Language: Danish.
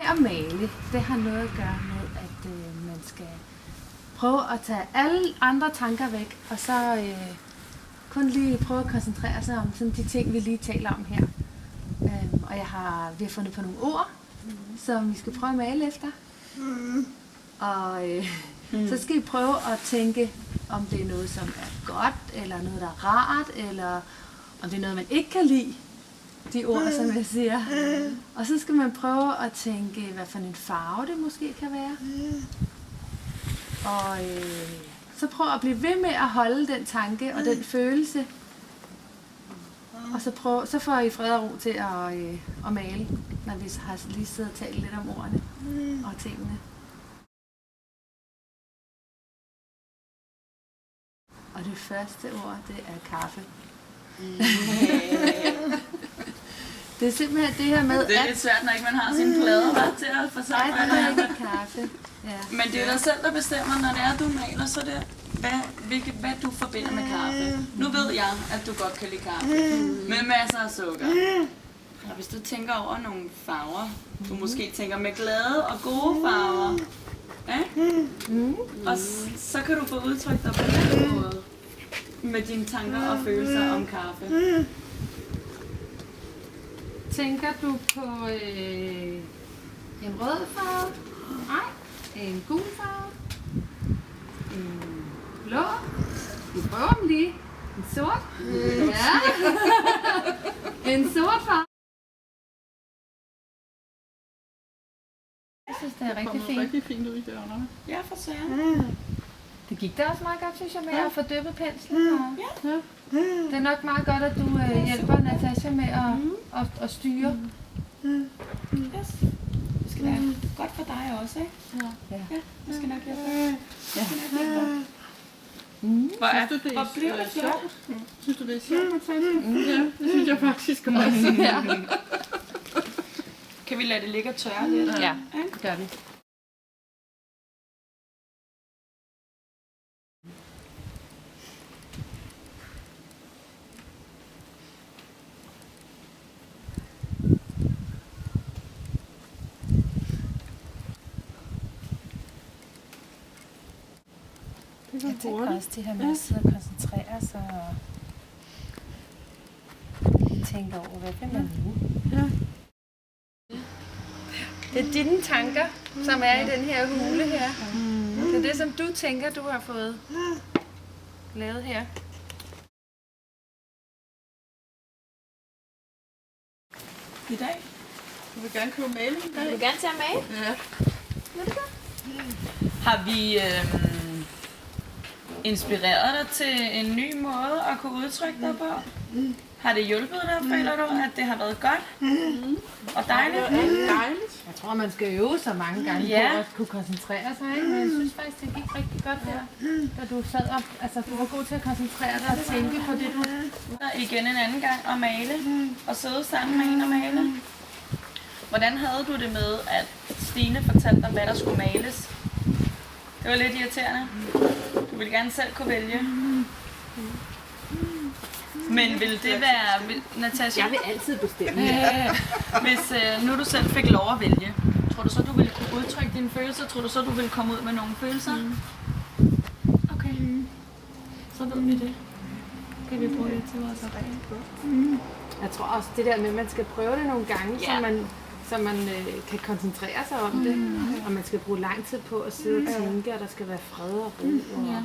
At male, det har noget at gøre med, at man skal prøve at tage alle andre tanker væk, og så kun lige prøve at koncentrere sig om sådan de ting, vi lige taler om her. Og vi har fundet på nogle ord, som vi skal prøve at male efter. Og så skal I prøve at tænke, om det er noget, som er godt, eller noget, der er rart, eller om det er noget, man ikke kan lide. De ord, som jeg siger. Og så skal man prøve at tænke, hvad for en farve det måske kan være. Og så prøv at blive ved med at holde den tanke og den følelse. Og så får I fred og ro til at male, når vi har lige siddet og talt lidt om ordene og tingene. Og det første ord, det er kaffe. Det er simpelthen det her med, det er lidt svært, når ikke man har sine plader ret til at få sagt, hvad der er kaffe. Ja. Men det er dig selv, der bestemmer, når det er, du maler, så det hvad du forbinder med kaffe. Nu ved jeg, at du godt kan lide kaffe, med masser af sukker. Og hvis du tænker over nogle farver, du måske tænker med glade og gode farver, ja? Og så kan du få udtrykt dig på den måde, med dine tanker og følelser om kaffe. Tænker du på en rød farve? Nej. En gul farve? En blå? Vi prøver dem lige. En sort? Ja. En sort farve. Jeg synes, det er rigtig fint. Rigtig fint ud i dørene. Ja, for søren. Det gik da også meget godt, synes jeg, med at få dyppet penslen. Ja. Det er nok meget godt, at du hjælper Natasha med at styre. Yes. Det skal være godt for dig også, ikke? Ja. Det skal nok hjælpe dig. Hvor bliver det sjovt? Synes du, det er sjovt, Natasha? Ja, det synes jeg faktisk også. Kan vi lade det ligge og tørre lidt? Ja, det gør vi. Jeg tænker også det her med at sidde og koncentrere sig og tænke over, hvad vil man nu? Ja. Det er dine tanker, som er i den her hule her. Det er det, som du tænker, du har fået lavet her. I dag? Du vil gerne købe maling i dag? Du vil gerne til at male? Ja. Vil du godt? Har vi inspireret dig til en ny måde at kunne udtrykke dig på? Har det hjulpet dig, føler du, at det har været godt og dejligt? Dejligt. Jeg tror, man skal øve sig mange gange på at kunne koncentrere sig. Ikke? Men jeg synes faktisk, det gik rigtig godt der, da du sad op. Altså, du var god til at koncentrere dig og tænke på det, du... Igen en anden gang at male og sidde sammen med en og male. Hvordan havde du det med, at Stine fortalte dig, hvad der skulle males? Det var lidt irriterende. Du ville gerne selv kunne vælge. Men vil det være, Natasha? Jeg vil altid bestemme. Hvis nu du selv fik lov at vælge, tror du så, du ville kunne udtrykke dine følelser? Tror du så, du ville komme ud med nogle følelser? Okay. Så ved vi det. Kan vi bruge det til vores arbejde? Jeg tror også, det der med, at man skal prøve det nogle gange, så man kan koncentrere sig om det. Og man skal bruge lang tid på at sidde og tænke, og der skal være fred og ro. Og